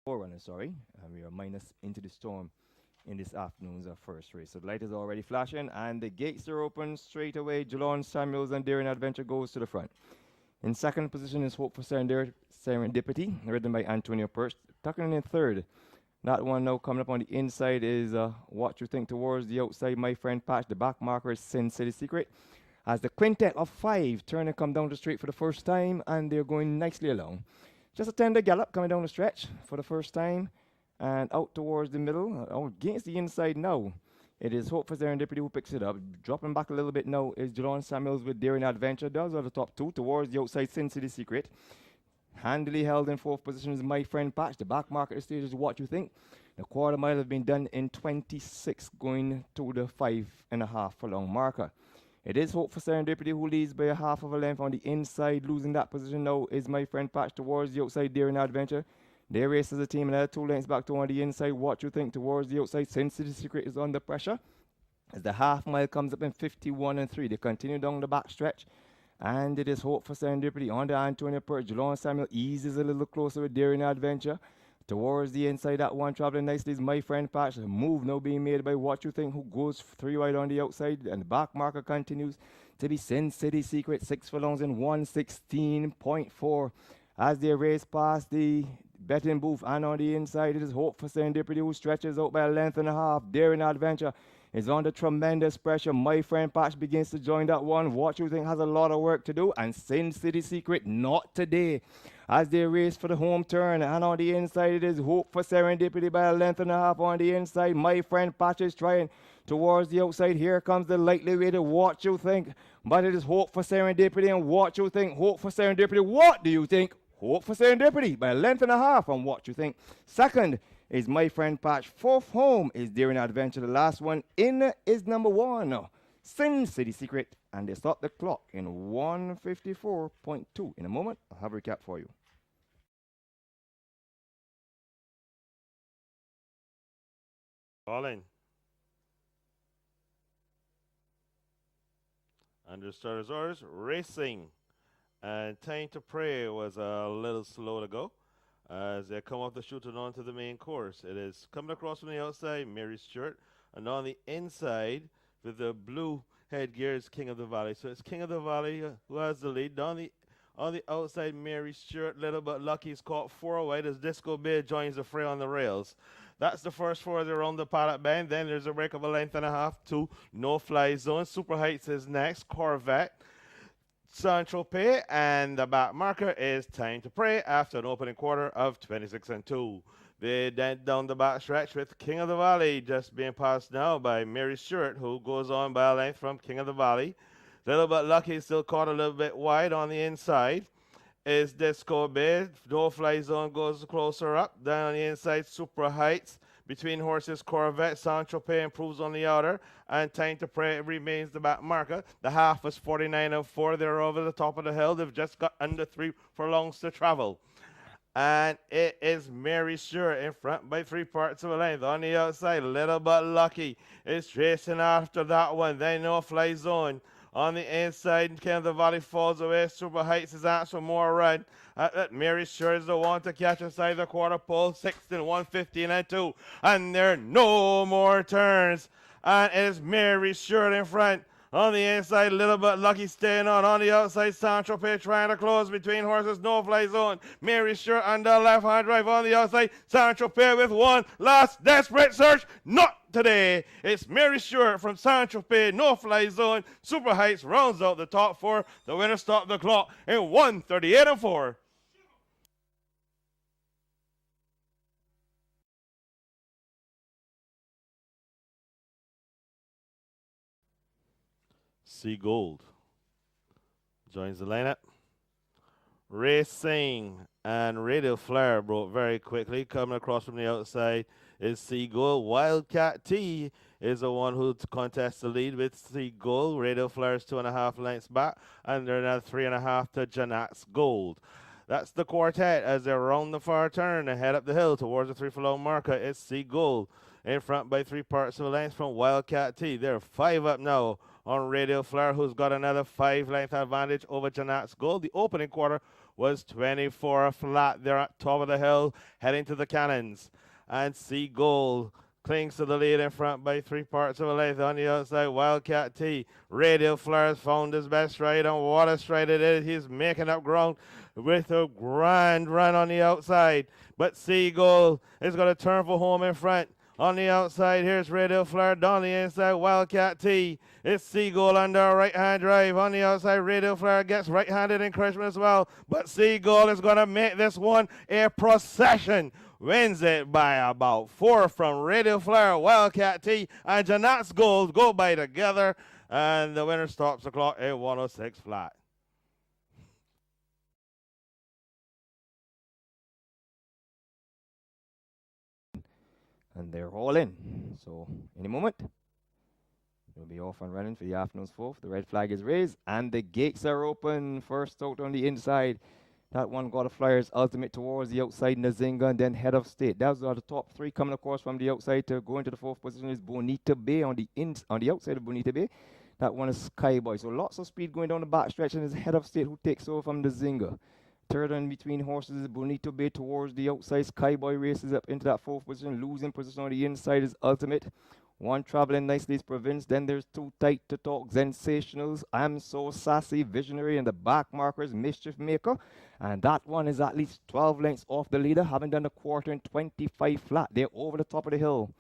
forerunner, sorry. We are minus into the storm in this afternoon's first race. So the light is already flashing and the gates are open straight away. Jelon Samuels and Daring Adventure goes to the front. In second position is Hope for Serendipity, ridden by Antonio Perch. Tucking in third. That one now coming up on the inside is What You Think towards the outside. My Friend Patch. The back marker is Sin City Secret. As the quintet of five turn and come down the straight for the first time, and they're going nicely along. Just a tender gallop coming down the stretch for the first time, and out towards the middle, out against the inside now. It is Hope for Serendipity who picks it up. Dropping back a little bit now is Jelon Samuels with Daring Adventure. Those are the top two towards the outside Sin City Secret. Handily held in fourth position is My Friend Patch. The back marker stage is What You Think. The quarter mile has been done in 26, going to the 5.5 furlong marker. It is Hope for Serendipity who leads by a half of a length on the inside. Losing that position now is My Friend Patch towards the outside Daring Adventure. They race as a team, another 2 lengths back to on the inside. What You Think towards the outside. Sin City Secret is under pressure. As the half mile comes up in 51 and 3, they continue down the back stretch. And it is Hope for Serendipity on the Antonio Perch. Jelon Samuel eases a little closer with Daring Adventure. Towards the inside, that one traveling nicely is My Friend Patch. The move now being made by What You Think, who goes 3 wide on the outside. And the back marker continues to be Sin City Secret. 6 furlongs in 116.4. As they race past the betting booth, and on the inside, it is Hope for Serendipity who stretches out by a length and a half. Daring Adventure is under tremendous pressure. My Friend Patch begins to join that one. What You Think has a lot of work to do, and Sin City Secret not today. As they race for the home turn, and on the inside it is Hope for Serendipity by a length and a half on the inside. My Friend Patch is trying towards the outside. Here comes the lightly weighted What You Think, but it is Hope for Serendipity and What You Think. Hope for Serendipity. What do you think? Hope for Serendipity by a length and a half on What You Think. Second is My Friend Patch. Fourth home is Daring Adventure. The last one in is number 1, Sin City Secret. And they stop the clock in 154.2. In a moment, I'll have a recap for you. Calling. Under starters orders, racing. And Time to Pray was a little slow to go as they come off the chute and onto the main course. It is coming across from the outside, Mary Stewart, and on the inside with the blue headgear is King of the Valley. So it's King of the Valley who has the lead. On the outside, Mary Stewart, little but lucky, is caught 4 wide as Disco Bay joins the fray on the rails. That's the first 4 around the paddock bend. Then there's a break of a length and a half to No Fly Zone. Super Heights is next. Corvette. Sancho Pay, and the back marker is Time to Pray after an opening quarter of 26 and 2. They then down the back stretch with King of the Valley just being passed now by Mary Stewart, who goes on by a length from King of the Valley. Little bit lucky, still caught a little bit wide on the inside. Is Disco Bay. No Fly Zone goes closer up. Down on the inside, Super Heights. Between horses, Corvette, Sancho Pay improves on the outer, and Time to Pray remains the back marker. The half was 49 and 4. They're over the top of the hill. They've just got under 3 furlongs to travel. And it is Mary Stewart in front by 3 parts of a length. On the outside, little but lucky is chasing after that one. Then No Fly Zone. On the inside, King of the Valley falls away. Super Heights is out for more run. Mary Stewart is the one to catch inside the quarter pole. 16, 115 and 2. And there are no more turns. And it is Mary Stewart in front. On the inside, little bit lucky staying on. On the outside, Sancho Pay trying to close between horses. No Fly Zone. Mary Stewart under left-hand drive on the outside. Sancho Pay with one last desperate search. Not today. It's Mary Stewart from Sancho Pay. No Fly Zone. Super Heights rounds out the top 4. The winner stopped the clock in 138 and 4. Sea Gold joins the lineup. Racing and Radio Flare broke very quickly. Coming across from the outside is Sea Gold. Wildcat T is the one who contests the lead with Sea Gold. Radio Flare is 2.5 lengths back, and they're now 3.5 to Janat's Gold. That's the quartet as they round the far turn and head up the hill towards the 3 furlong marker. It's Sea Gold in front by 3 parts of a length from Wildcat T. They're 5 up now on Radio Flare, who's got another 5 length advantage over Janat's Gold. The opening quarter was 24 flat there at top of the hill, heading to the cannons. And Seagull clings to the lead in front by 3 parts of a length on the outside. Wildcat T. Radial Flowers found his best stride, and what a stride it is. He's making up ground with a grand run on the outside. But Seagull is going to turn for home in front. On the outside, here's Radial Flare down the inside. Wildcat T. It's Seagull under a right-hand drive. On the outside, Radial Flare gets right-handed encouragement as well. But Seagull is going to make this one a procession. Wins it by about 4 from Radial Flare, Wildcat T, and Janat's Gold go by together. And the winner stops the clock at 106 flat. And they're all in. So, any moment, they'll be off and running for the afternoon's fourth. The red flag is raised, and the gates are open. First out on the inside. That one got a Flyers ultimate towards the outside, Nzinga, and then Head of State. Those are the top 3 coming across from the outside to go into the 4th position is Bonita Bay on the outside of Bonita Bay. That one is Skyboy. So lots of speed going down the back stretch, and it's Head of State who takes over from Nzinga. Third in between horses is Bonito Bay towards the outside. Skyboy races up into that 4th position. Losing position on the inside is Ultimate. One traveling nicely is Province. Then there's Too Tight to Talk, Sensationals, I'm So Sassy, Visionary, and the back markers, Mischief Maker. And that one is at least 12 lengths off the leader, having done a quarter in 25 flat. They're over the top of the hill.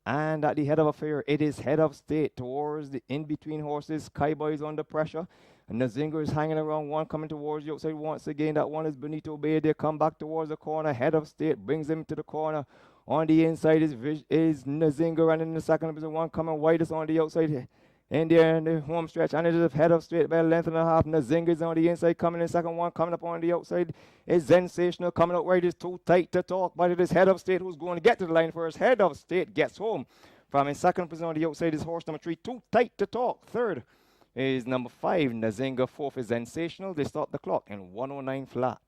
And at the head of affair, it is Head of State towards the in-between horses. Skyboy is under pressure. And Nzinga is hanging around, one coming towards the outside once again. That one is Bonito Bay. They come back towards the corner. Head of State brings him to the corner. On the inside is Nzinga, and in the second position, one coming widest on the outside. In there in the home stretch, and it is Head of State by a length and a half. Nzinga is on the inside, coming in second. One coming up on the outside is Sensational. Coming out right is Too Tight to Talk, but it is Head of State who's going to get to the line first. Head of State gets home. From in second position on the outside is horse number 3, Too Tight to Talk. Third is number 5, Nzinga. Fourth is Sensational. They start the clock in 109 flat.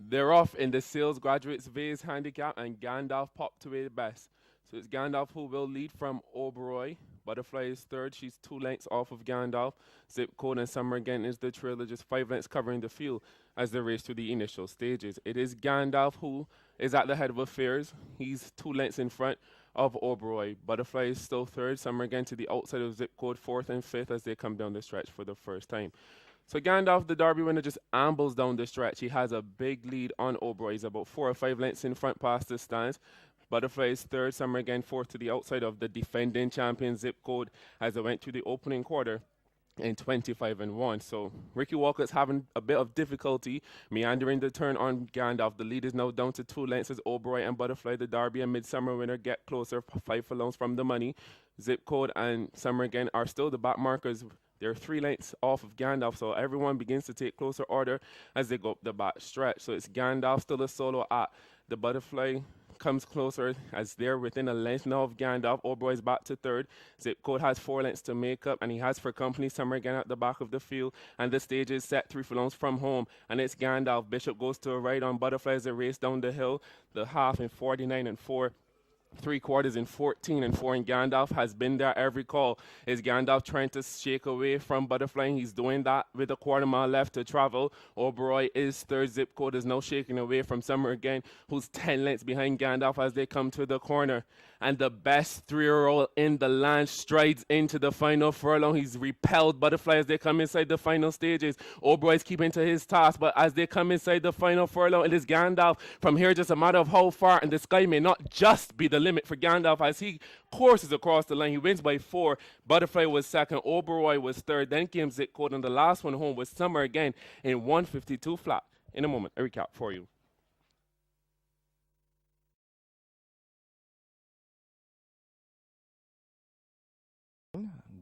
They're off in the Sales Graduates Vase handicap, and Gandalf popped away the best. So it's Gandalf who will lead from Oberoi. Butterfly is third. She's 2 lengths off of Gandalf. Zip Code and Summer Again is the trailer, just 5 lengths covering the field as they race through the initial stages. It is Gandalf who is at the head of affairs. He's 2 lengths in front of Oberoi. Butterfly is still third. Summer Again to the outside of Zip Code, 4th and 5th as they come down the stretch for the first time. So Gandalf, the Derby winner, just ambles down the stretch. He has a big lead on Oberoi. He's about 4 or 5 lengths in front past the stands. Butterfly is third. Summer Again fourth to the outside of the defending champion Zip Code as they went through the opening quarter in 25-1. So Ricky Walker's having a bit of difficulty meandering the turn on Gandalf. The lead is now down to 2 lengths as Oberoi and Butterfly, the Derby and Midsummer winner, get closer, 5 furlongs from the money. Zip Code and Summer Again are still the back markers. They're 3 lengths off of Gandalf, so everyone begins to take closer order as they go up the back stretch. So it's Gandalf still a solo at the Butterfly. Comes closer as they're within a length now of Gandalf. Oberoi back to third. Zip Code has 4 lengths to make up, and he has for company Summer Again at the back of the field. And the stage is set 3 furlongs from home, and it's Gandalf. Bishop goes to a right on Butterfly as they race down the hill. The half in 49-4. 3/4 in 14-4, and Gandalf has been there every call. Is Gandalf trying to shake away from Butterfly? He's doing that with a quarter mile left to travel. Oberoi is third. Zip Code is now shaking away from Summer Again, who's 10 lengths behind Gandalf as they come to the corner. And the best 3-year-old in the land strides into the final furlong. He's repelled Butterfly as they come inside the final stages. Oberoi's keeping to his task, but as they come inside the final furlong, it is Gandalf. From here, just a matter of how far, and the sky may not just be the limit for Gandalf as he courses across the line. He wins by 4. Butterfly was second. Oberoi was third. Then came Zip Code, and the last one home was Summer Again in 152 flat. In a moment, a recap for you.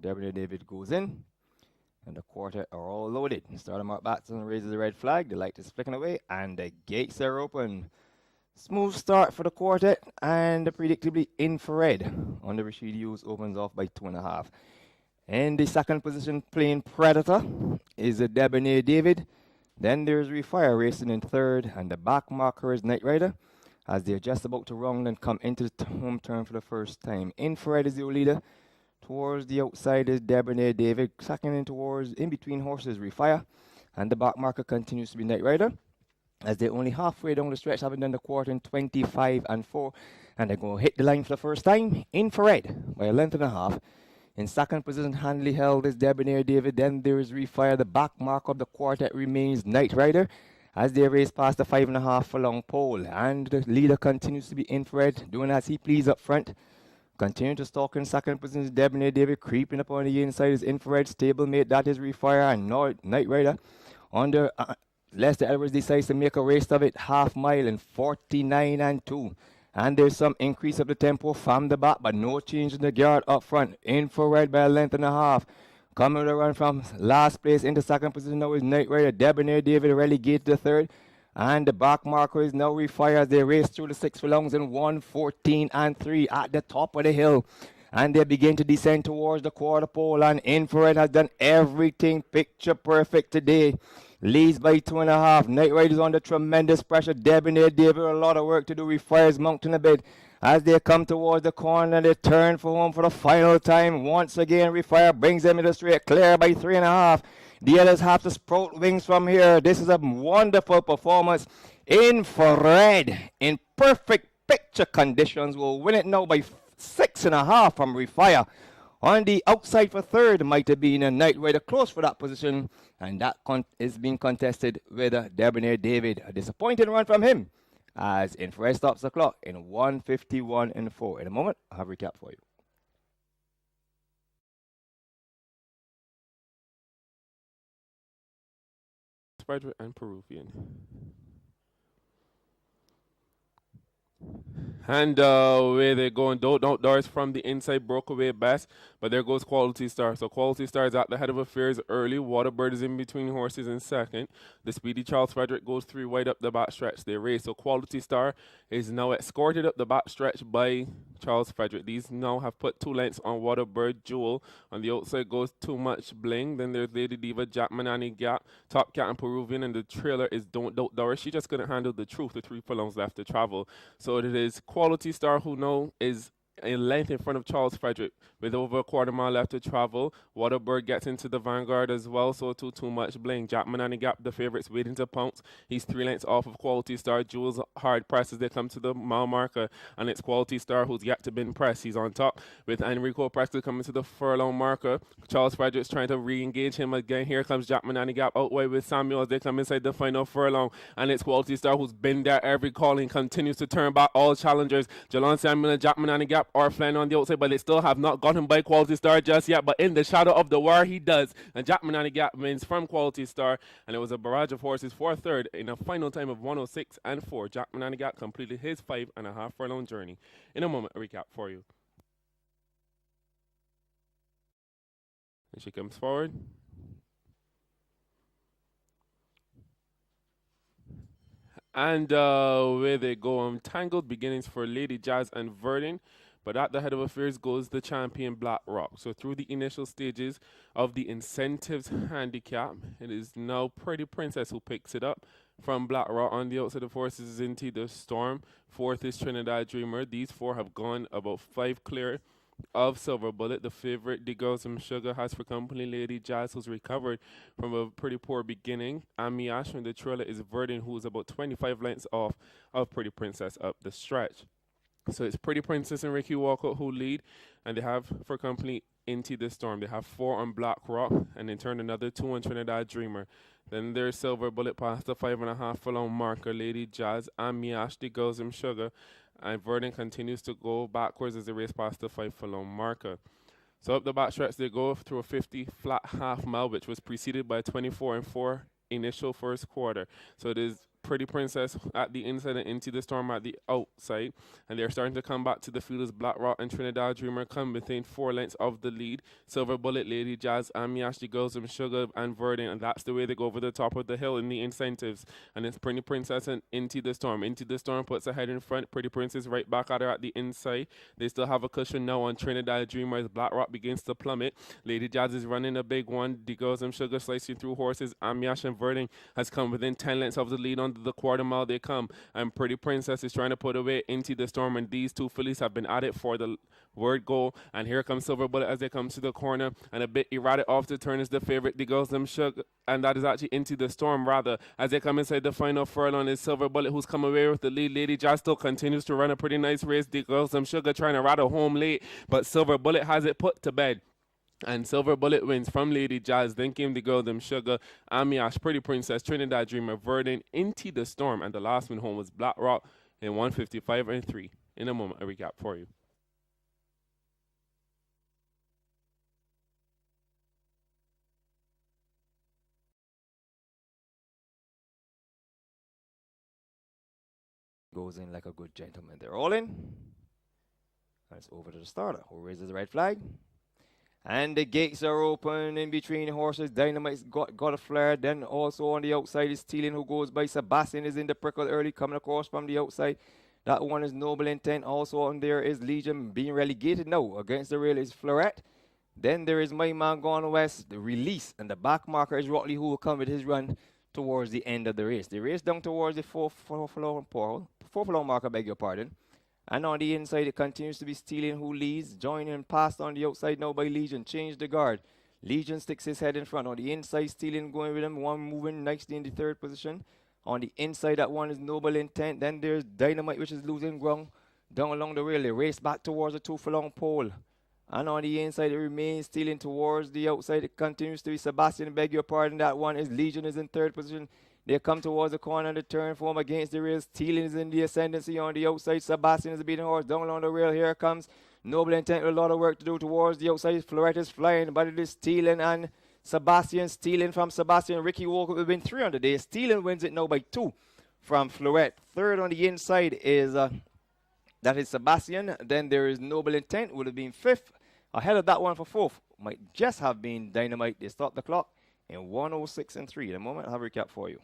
Deborah David goes in, and the quartet are all loaded. Starting Mark Batson raises the red flag. The light is flicking away, and the gates are open. Smooth start for the quartet, and the predictably infrared on the Rashid Hughes opens off by 2.5. In the second position, playing Predator, is a Debonair David. Then there's Refire racing in third, and the back marker is Knight Rider. as they're just about to round and come into the home turn for the first time. Infrared is the leader. Towards the outside is Debonair David. Second in towards in between horses Refire. And the back marker continues to be Night Rider, as they're only halfway down the stretch, having done the quarter in 25 and 4. And they're going to hit the line for the first time. Infrared by a length and a half. In second position, handily held is Debonair David. Then there is Refire. The back mark of the quartet remains Night Rider, as they race past the 5.5 furlong pole. And the leader continues to be Infrared, doing as he pleases up front. Continuing to stalk in second position is Debonair David. Creeping up on the inside is Infrared. Stablemate, that is Refire and Night Rider. Under Lester Edwards decides to make a race of it, half mile in 49 and 2. And there's some increase of the tempo from the back, but no change in the guard up front. Infrared by a length and a half. Coming to run from last place into second position now is Night Rider. Debonair David relegated to third. And the back marker is now Refire as they race through the 6 furlongs in 1:14 and 3 at the top of the hill. And they begin to descend towards the quarter pole. And Infrared has done everything picture perfect today. Leads by 2.5. Night Rider's under tremendous pressure. Debonair David, a lot of work to do. Refire's mounting a bit. As they come towards the corner, they turn for home for the final time. Once again, Refire brings them in the straight, clear by 3.5. The others have to sprout wings from here. This is a wonderful performance. Infrared, in perfect picture conditions, will win it now by 6.5 from Refire. On the outside for third might have been a Night Rider close for that position, and that is being contested with Debonair David. A disappointing run from him as Infrared stops the clock in 1:51 and 4. In a moment, I'll have a recap for you. Frederick and Peruvian. And where they're going, don't Doris from the inside broke away best, but there goes Quality Star. So Quality Star is at the head of affairs early. Waterbird is in between horses in second. The speedy Charles Frederick goes 3 wide up the back stretch. They race. So Quality Star is now escorted up the back stretch by Charles Frederick. These now have put 2 lengths on Waterbird. Jewel on the outside goes Too Much Bling. Then there's Lady Diva, Jack Manani Gap, Top Cat and Peruvian, and the trailer is Don't Doubt Doris. She just couldn't handle the truth. The 3 furlongs left to travel. So it is Quality Star who now is a length in front of Charles Frederick with over a quarter mile left to travel. Waterbird gets into the vanguard as well, so Too Much Bling. Jack Manani Gap, the favourites, waiting to pounce. He's 3 lengths off of Quality Star. Jules hard press as they come to the mile marker, and it's Quality Star who's yet to been pressed. He's on top with Enrico Preston coming to the furlong marker. Charles Frederick's trying to re-engage him again. Here comes Jack Manani Gap out wide with Samuel as they come inside the final furlong, and it's Quality Star who's been there every calling, continues to turn back all challengers. Jalon Samuel and Jack Manani Gap are flying on the outside, but they still have not got him by Quality Star just yet. But in the shadow of the wire, he does. And Jack Manani Gap wins from Quality Star. And it was a barrage of horses for third in a final time of 106 and 4. Jack Manani Gap completed his 5.5 furlong journey. In a moment, a recap for you. And she comes forward. And where they go, tangled beginnings for Lady Jazz and Verdun. But at the head of affairs goes the champion Black Rock. So through the initial stages of the incentives handicap, it is now Pretty Princess who picks it up from Black Rock. On the outside of horses is Into the Storm. Fourth is Trinidad Dreamer. These 4 have gone about 5 clear of Silver Bullet. The favorite, The Girls Some Sugar, has for company Lady Jazz, who's recovered from a pretty poor beginning. Ami Ash and the trailer is Verdun, who's about 25 lengths off of Pretty Princess up the stretch. So it's Pretty Princess and Ricky Walcott who lead, and they have for company Into the Storm. They have 4 on Black Rock, and in turn another 2 on Trinidad Dreamer. Then there's Silver Bullet past the 5.5 furlong marker. Lady Jazz, Ami Ash, The Girls Some Sugar, and Verdun continues to go backwards as they race past the 5 furlong marker. So up the back stretch they go through a 50 flat half mile, which was preceded by a 24 and 4 initial first quarter. So it is Pretty Princess at the inside and Into the Storm at the outside, and they're starting to come back to the field as Black Rock and Trinidad Dreamer come within 4 lengths of the lead. Silver Bullet, Lady Jazz, Ami Ash, The Girls Some Sugar, and Verdun, and that's the way they go over the top of the hill in the incentives. And it's Pretty Princess and Into the Storm. Into the Storm puts ahead in front. Pretty Princess right back at her at the inside. They still have a cushion now on Trinidad Dreamer as Black Rock begins to plummet. Lady Jazz is running a big one. The Girls Some Sugar slicing through horses. Ami Ash and Verdun has come within 10 lengths of the lead on down the quarter mile they come. And Pretty Princess is trying to put away Into the Storm, and these two fillies have been at it for the word goal. And here comes Silver Bullet as they come to the corner, and a bit erratic off the turn is the favorite, the Girls Them Sugar, and that is actually Into the Storm rather. As they come inside the final furlong is Silver Bullet, who's come away with the lead. Lady Jazz still continues to run a pretty nice race. The Girls Them Sugar trying to rattle home late, but Silver Bullet has it put to bed. And Silver Bullet wins from Lady Jazz. Then came the Girl Them Sugar, Amiash, Pretty Princess, Trinidad Dreamer, Verdant, Into the Storm, and the last one home was Black Rock in 155 and 3. In a moment, a recap for you. Goes in like a good gentleman. They're all in. And it's over to the starter, who raises the red flag. And the gates are open in between horses. Dynamite's got a flare. Then also on the outside is Stealing, who goes by. Sebastian is in the prickle early, coming across from the outside. That one is Noble Intent. Also on there is Legion being relegated now. Against the rail is Florette. Then there is My Man Gone West, the release. And the back marker is Rotley, who will come with his run towards the end of the race. The race down towards the fourth furlong marker, beg your pardon. And on the inside, it continues to be Stealing, who leads. Joining passed on the outside now by Legion. Change the guard. Legion sticks his head in front. On the inside, Stealing going with him. One moving nicely in the third position. On the inside, that one is Noble Intent. Then there's Dynamite, which is losing ground down along the rail. They race back towards the 2 furlong pole. And on the inside, it remains Stealing towards the outside. It continues to be Sebastian, beg your pardon. That one is Legion is in third position. They come towards the corner and the turn form against the rail. Stealing is in the ascendancy on the outside. Sebastian is a beating horse down along the rail. Here comes Noble Intent with a lot of work to do towards the outside. Florette is flying, but it is Stealing and Sebastian. Stealing from Sebastian. Ricky Walker will win 3 on the day. Stealing wins it now by 2 from Florette. Third on the inside is that is Sebastian. Then there is Noble Intent, would have been 5th. Ahead of that one for 4th might just have been Dynamite. They stopped the clock in 106 and 3. In a moment, I'll have a recap for you.